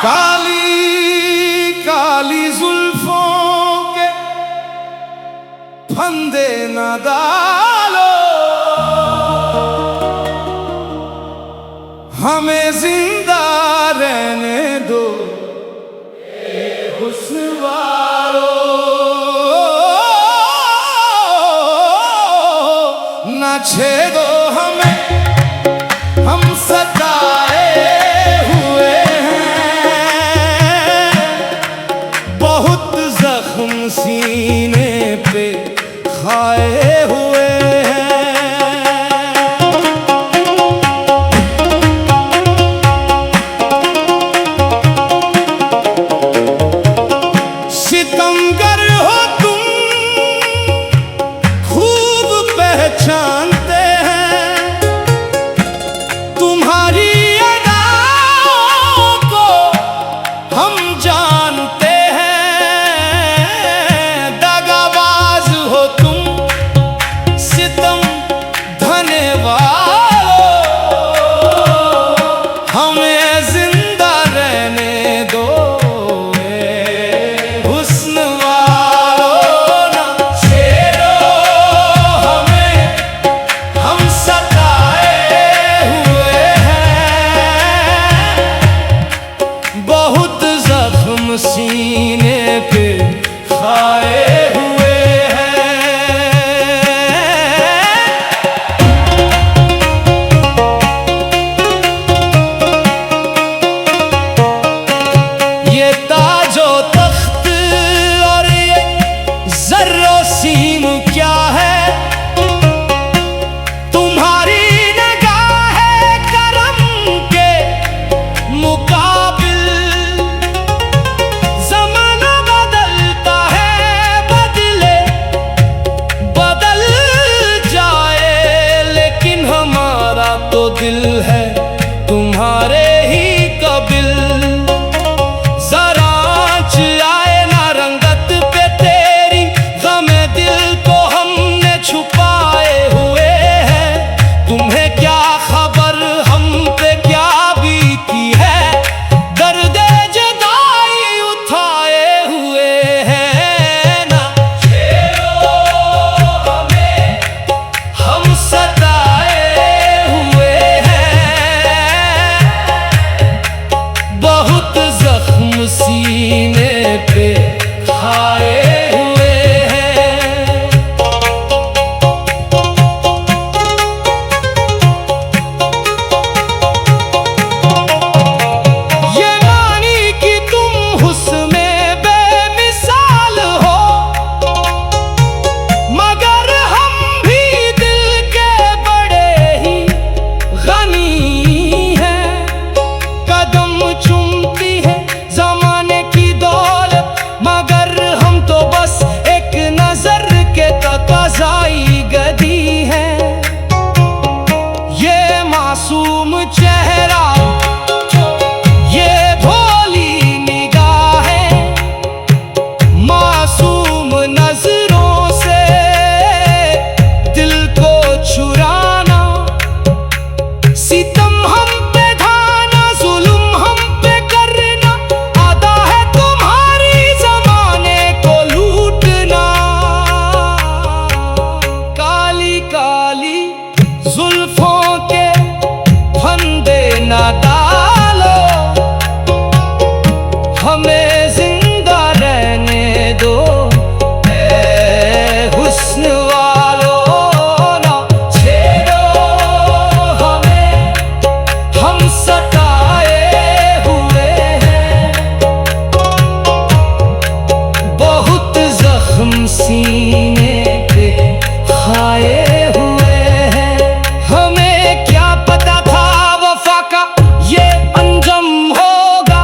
काली काली जुल्फों के फंदे न डालो, हमें जिंदा रहने दो हुस्न वालों। न छेदो हमें, हम सताए हुए जख्म सीने पे खाए हुए हैं। सितमगर हो तुम खूब पहचानते हैं, तुम्हारी अदाओं को हम जानते हैं। सीने पे खाए हुए हैं। ये ताजो तख्त और ये ज़र्रो सीम क्या है, तुम्हारी निगाह करम के मुकाबिल। तो दिल है तुम्हारे ही कबिल, जरा आँच आए ना रंगत पे तेरी, गमे दिल को हमने छुपाए हुए हैं। तुम्हें क्या खबर हम पे क्या बीती है, दर्द जुदाई उठाए हुए हैं। ना छेड़ो हमें, हम सताए सीने पे खाए हुए हैं। ये मानी कि तुम हुस्न बेमिसाल हो, मगर हम भी दिल के बड़े ही गनी हैं। कदम चूमती है ज़माने की दौलत, मगर हम तो बस एक नजर के तकाज़ाई गधी हैं। ये मासूम चेहरा, ये भोली निगाहें, मासूम नजरों से दिल को चुराना। सितम हम पे ढाना, जुल्म हम पे करना, आदा है तुम्हारी ज़माने को लूटना। काली काली जुल्फों के फंदे न डालो, हमें जिंदा रहने दो हुस्न वालों। ना छेड़ो हमें, हम सताए हुए हैं। बहुत जख्म सीने पे खाए हुए हैं। हमें क्या पता था वफा का ये अंजाम होगा,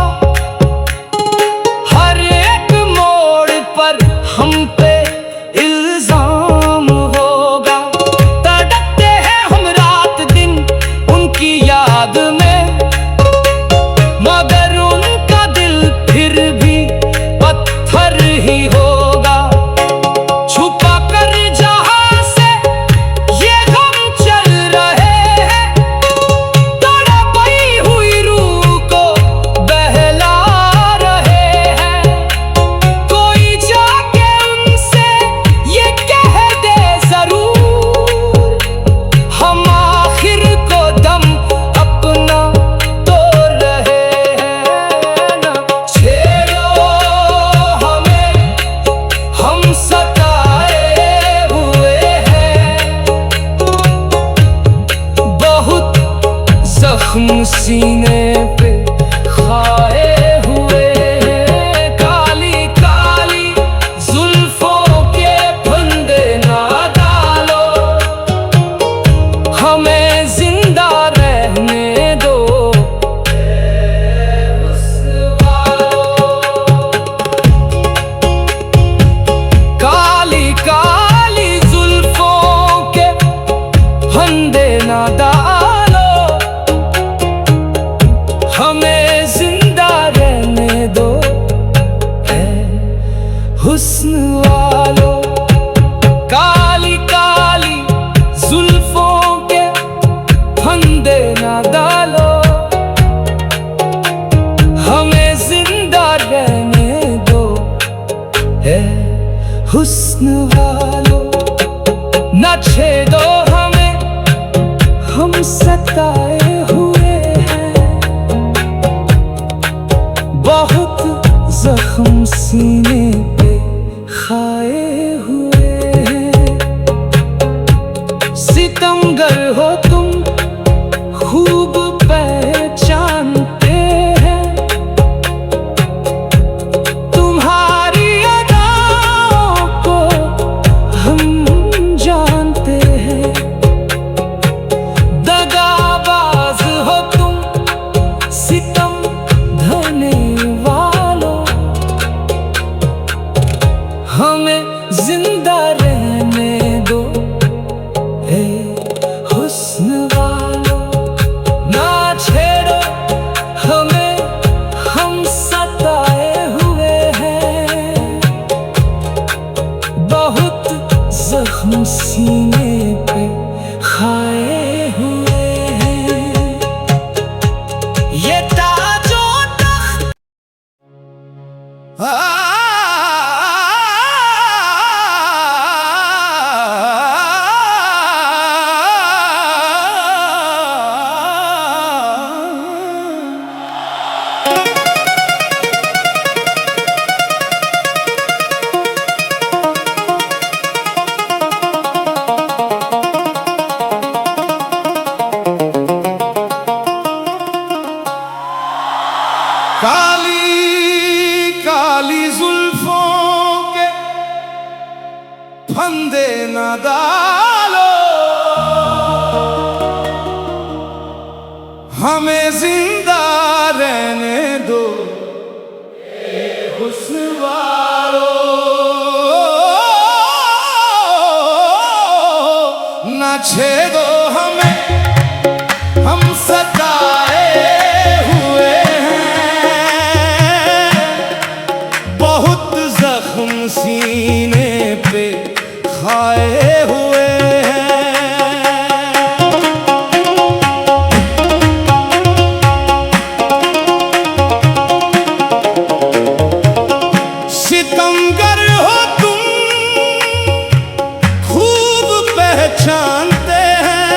हुस्न वालों न छेदो हमें, हम सताए हुए हैं। बहुत जख्म सीने पे खाए हुए हैं। सितमगर हो तुम खूब पहचानते हैं। तुम्हारी अदाओं को हम जानते हैं। दगाबाज हो तुम सितम ढाने वालों, हमें जिंदा रहने दो ए हुस्न वालों। ना छेड़ो हमें, हम सताए हुए हैं। बहुत जख्म सीने पे खाए हुए हैं। ये ताजो तख्त काली काली जुल्फों के फंदे न डालो, हमें जिंदा रहने दो हुस्न वालों। न छेदो हमें, हम सताए हुए हैं। बहुत जख्म सीने पे खाए हुए हैं। सितमगर हो तुम खूब पहचानते हैं।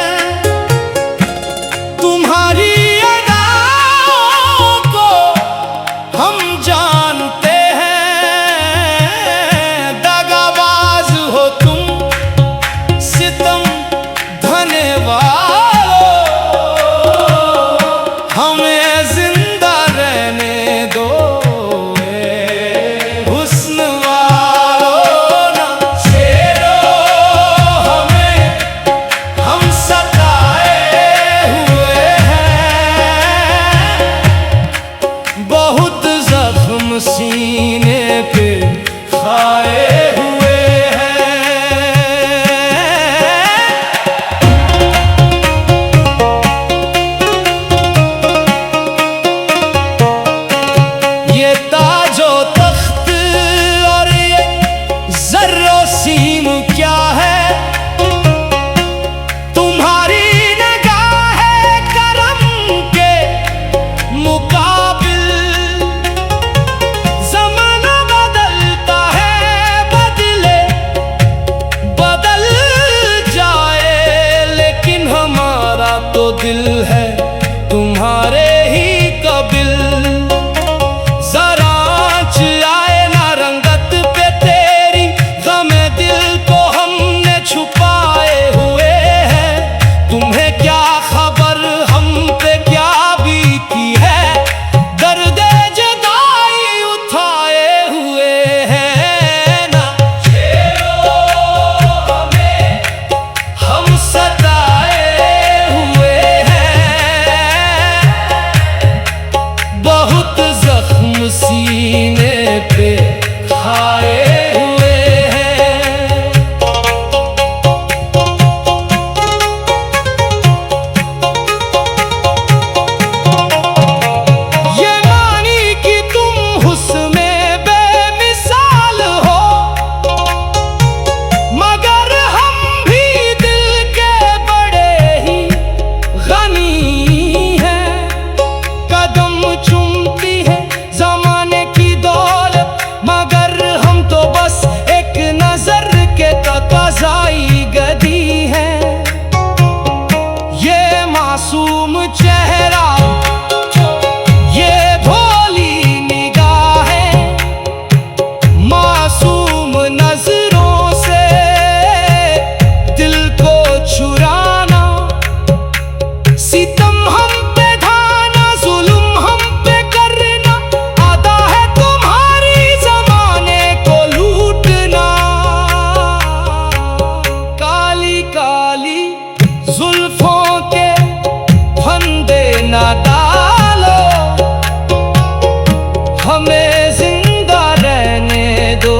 हमें जिंदा रहने दो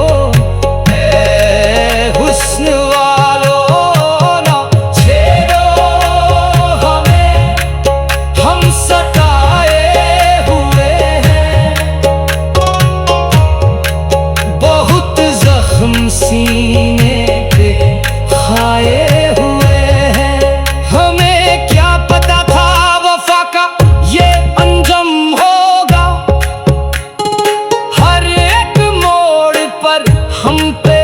ए हुस्न वालों, ना छेड़ो हमें, हम सताए हुए हैं। बहुत जख्म सीने पे खाए हुए हैं। हमें क्या पता था वफा का ये अंजाम होगा। हर एक मोड़ पर हम पे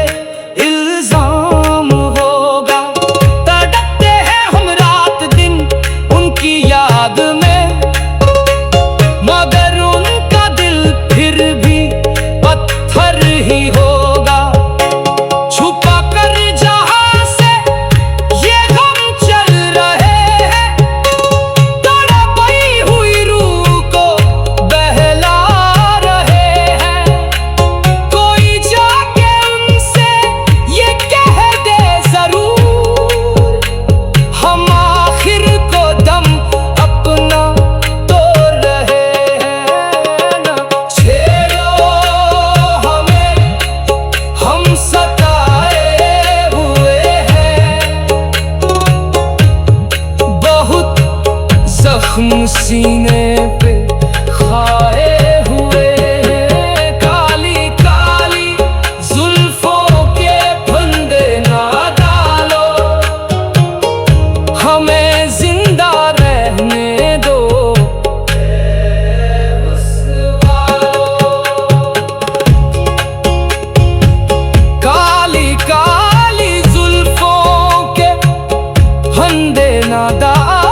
इल्जाम होगा। तड़पते हैं हम रात दिन उनकी याद में, मगर उनका दिल फिर भी पत्थर ही होगा। छुपा कर जहां से ये गम चल रहे हैं, तड़पी हुई रूह को बहला रहे हैं। कोई जाके उनसे ये कह दे जरूर, हम आखिर को दम अपना तोड़ रहे हैं। ना छेड़ो हमें, हम सताए हुए हैं। बहुत जख्म सीने पे खाए हुए हैं। काली काली जुल्फों के फंदे ना डालो, हमें जिंदा रहने दो ए हुस्न वालों। काली काली जुल्फों के फंदे ना डालो,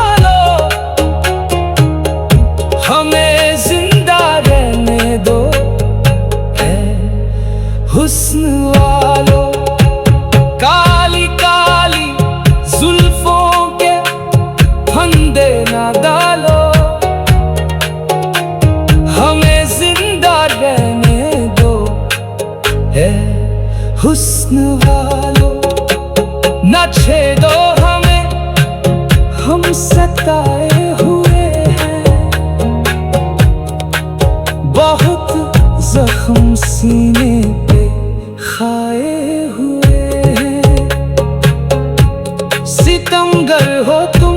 हमें जिंदा रहने दो ए हुस्न वालों। काली काली जुल्फों के फंदे ना डालो, हमें जिंदा रहने दो ए हुस्न वालों। न छेड़ो हमें, हम सताए हुए हैं। बहुत जख्म सीने पे खाए हुए हैं। सितमगर हो तुम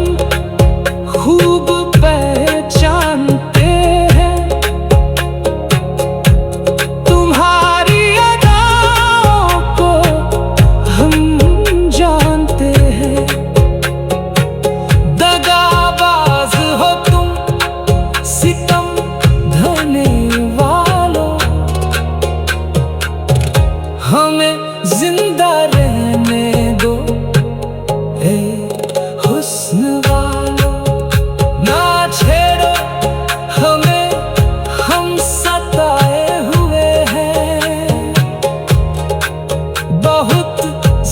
खूब पहचानते हैं, तुम्हारी अदाओं को हम जानते हैं। दगाबाज हो तुम सितम ढाने वालों, हमें जिंदा रहने दो ए हुस्न वालों। ना छेड़ो हमें, हम सताए हुए हैं। बहुत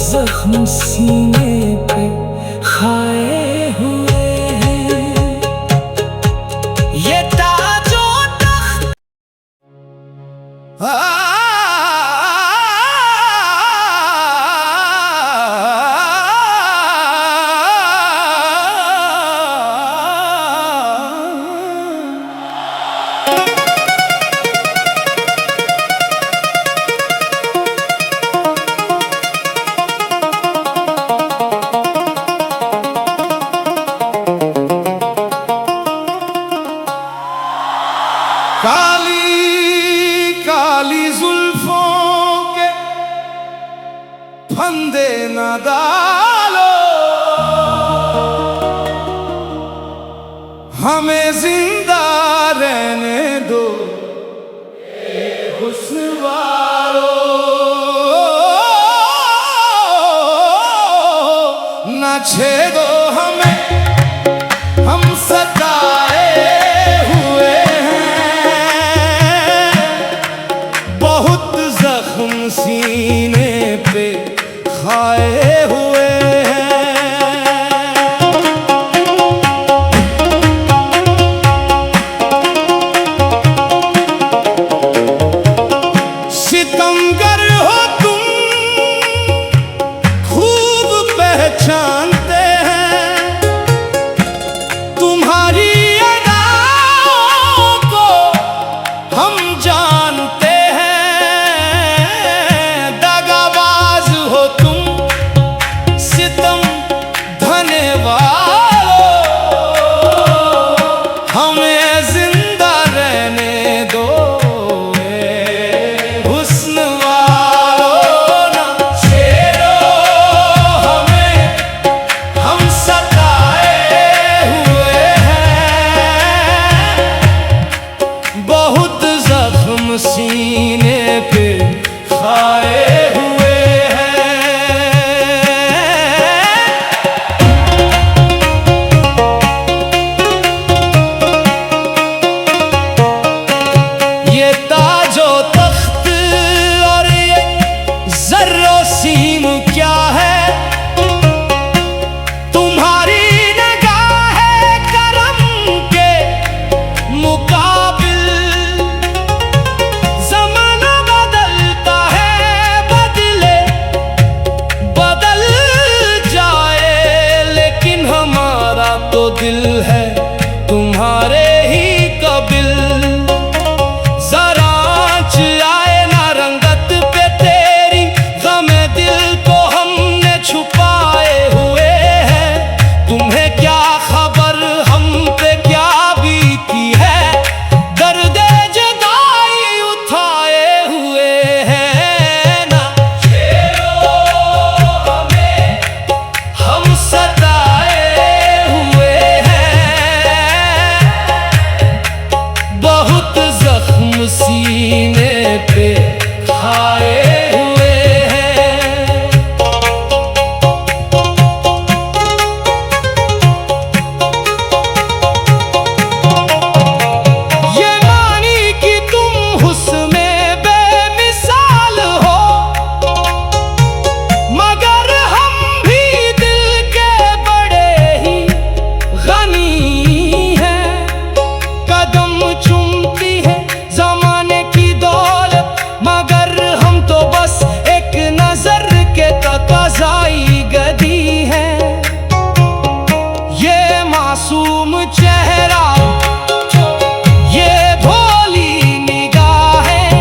जख्म सीने पे खाए हुए हैं। ये ताजो तख्त काली काली जुल्फों के फंदे न डालो, हमें जिंदा रहने दो ए हुस्न वालों। न छेड़ो हमें, हम सताए हुए हैं। बहुत जख्म सीने पे खाए हुए सितमगर हो तुम खूब पहचानते हैं, सीने पे खाए हुए हैं। ये ताजो तख्त और ये ज़र्रो सीम क्या है, तुम्हारी निगाह करम के मुकाबिल। ज़माना बदलता है, बदले बदल जाए, लेकिन हमारा तो दिल है तुम्हारे ही कबिल। जरा आँच आए ना रंगत पे तेरी, गमे दिल को हमने छुपाए हुए हैं। तुम्हें क्या खबर हम पे क्या बीती है, दर्दे जुदाई उठाए हुए हैं ना। छेड़ो हमें, हम सताए हुए हैं, बहुत जख्म सीने पे खाए हुए हैं। ये मानी कि तुम हुस्न बेमिसाल हो, मगर हम भी दिल के बड़े ही गनी हैं। कदम चूमती है जमाने की दौलत, मगर हम तो बस एक नजर के तकाज़ाई गदी हैं। ये मासूम चेहरा, ये भोली निगाहें,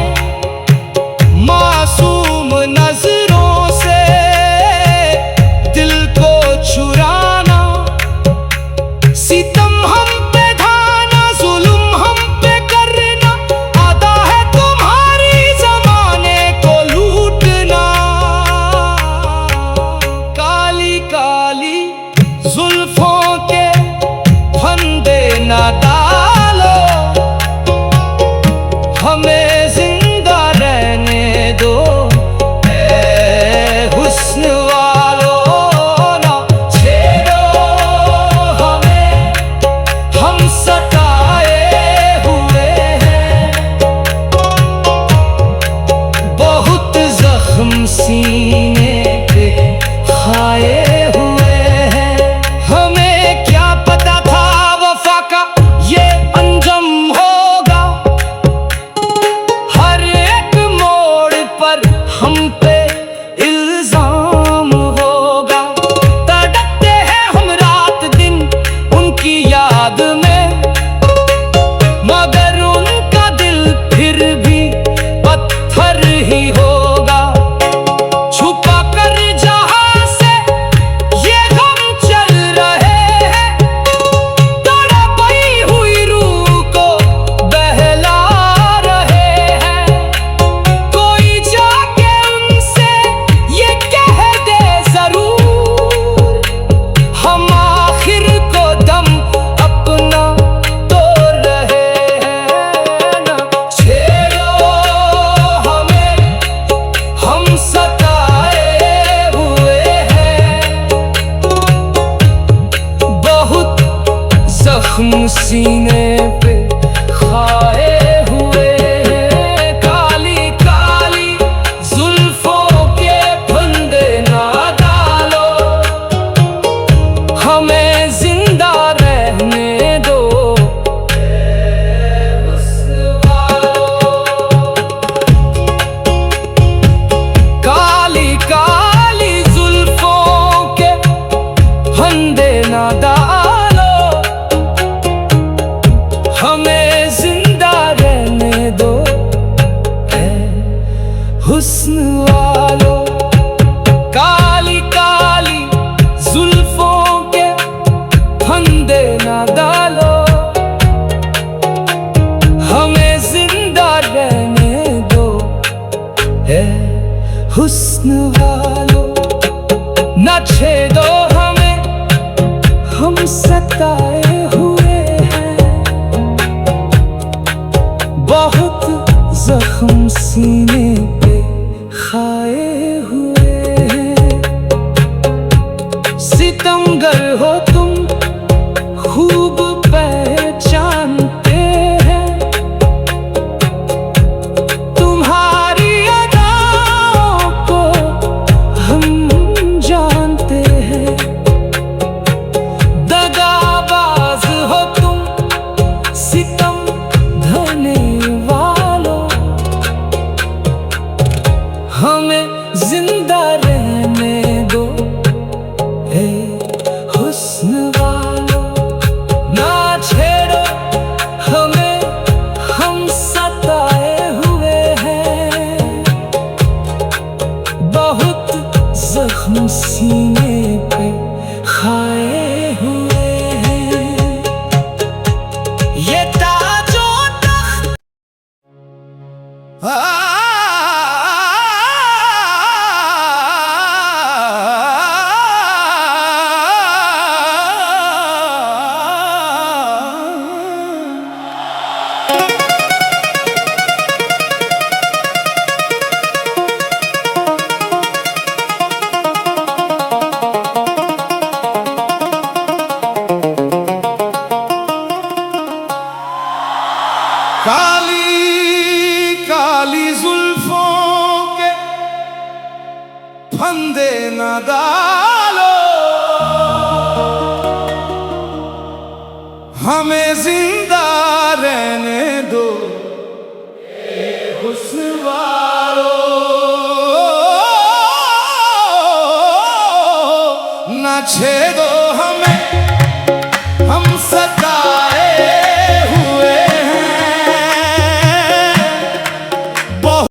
मासूम नजरों से दिल को चुराना। सितम हम पे ढाना, जुल्म हम पे करना, अदा है तुम्हारी जमाने को लूटना। काली काली जुल्फों के फंदे न डालो, हमें जिंदा रहने दो ए हुस्न वालों। ना छेड़ो हमें, हम सताए हुए हैं, बहुत जख्म सीने पे खाए हुए हैं। हमें क्या पता था वफा का ये अंजम होगा, हर एक मोड़ पर हम पे इल्जाम होगा। तड़पते हैं हम रात दिन उनकी याद में, मगर उनका दिल फिर भी पत्थर ही होगा। छुपा कर जहां से ये गम चल रहे हैं, तड़पी हुई रूह को बहला रहे हैं। कोई जाके उनसे ये कह दे जरूर, हम आखिर को दम अपना तोड़ रहे हैं ना। छेड़ो हमें, हम सताए हुए हैं, बहुत जख्म सीने पे खाए हुए हैं। काली काली जुल्फों के फंदे ना डालो, हमें जिंदा रहने दो ए हुस्न वालों। काली काली जुल्फों के फंदे ना डालो, हमें जिंदा रहने दो ए हुस्न वालों। काली काली जुल्फों के फंदे ना डालो, हमें जिंदा रहने दो ए हुस्न वालों। न छेड़ो हमें, हम सताए हुए हैं, बहुत जख्म सीने पे खाए हुए हैं। सितमगर हो तुम खूब पहचानते हैं, तुम्हारी अदाओं को हम जानते हैं। दगाबाज हो तुम सितम ढाने वालों, हमें जिंदा रहने दो हे हुस्न वालों। ना छेड़ो हमें, हम सताए हुए हैं। बहुत जख्म सीने पे खाए हुए हैं। ये ताजो तख्त काली काली जुल्फों के फंदे न डालो, हमें जिंदा रहने दो हुस्न वालों। न छेदो